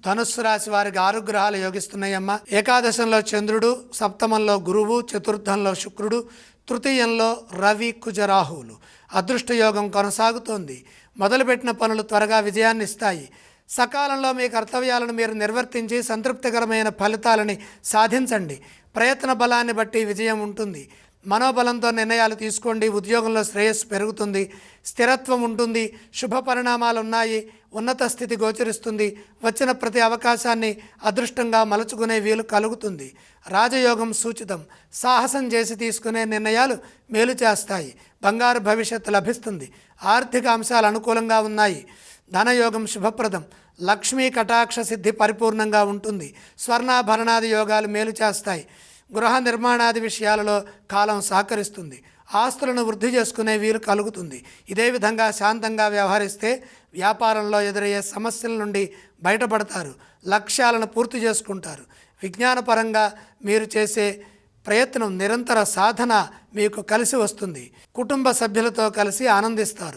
ధనుస్సు రాశి వారికి 6 గ్రహాలు యోగిస్తున్నాయమ్మా. ఏకాదశంలో చంద్రుడు, సప్తమంలో గురువు, చతుర్థంలో శుక్రుడు, తృతీయంలో రవి, కుజ, రాహువులు. అదృష్ట యోగం కొనసాగుతోంది. మొదలుపెట్టిన పనులు త్వరగా విజయాన్ని ఇస్తాయి. సకాలంలో మీ కర్తవ్యాలను మీరు నిర్వర్తించి సంతృప్తికరమైన ఫలితాలని సాధించండి. ప్రయత్న బలాన్ని బట్టి విజయం ఉంటుంది. మనోబలంతో నిర్ణయాలు తీసుకోండి. ఉద్యోగంలో శ్రేయస్సు పెరుగుతుంది. స్థిరత్వం ఉంటుంది. శుభ పరిణామాలు ఉన్నాయి. ఉన్నత స్థితి గోచరిస్తుంది. వచ్చిన ప్రతి అవకాశాన్ని అదృష్టంగా మలుచుకునే వీలు కలుగుతుంది. రాజయోగం సూచితం. సాహసం చేసి తీసుకునే నిర్ణయాలు మేలు చేస్తాయి. బంగారు భవిష్యత్తు లభిస్తుంది. ఆర్థిక అంశాలు అనుకూలంగా ఉన్నాయి. ధనయోగం శుభప్రదం. లక్ష్మీ కటాక్ష సిద్ధి పరిపూర్ణంగా ఉంటుంది. స్వర్ణాభరణాది యోగాలు మేలు చేస్తాయి. గృహ నిర్మాణాది విషయాలలో కాలం సహకరిస్తుంది. ఆస్తులను వృద్ధి చేసుకునే వీలు కలుగుతుంది. ఇదే విధంగా శాంతంగా వ్యవహరిస్తే వ్యాపారంలో ఎదురయ్యే సమస్యల నుండి బయటపడతారు. లక్ష్యాలను పూర్తి చేసుకుంటారు. విజ్ఞానపరంగా మీరు చేసే ప్రయత్నం, నిరంతర సాధన మీకు కలిసి వస్తుంది. కుటుంబ సభ్యులతో కలిసి ఆనందిస్తారు.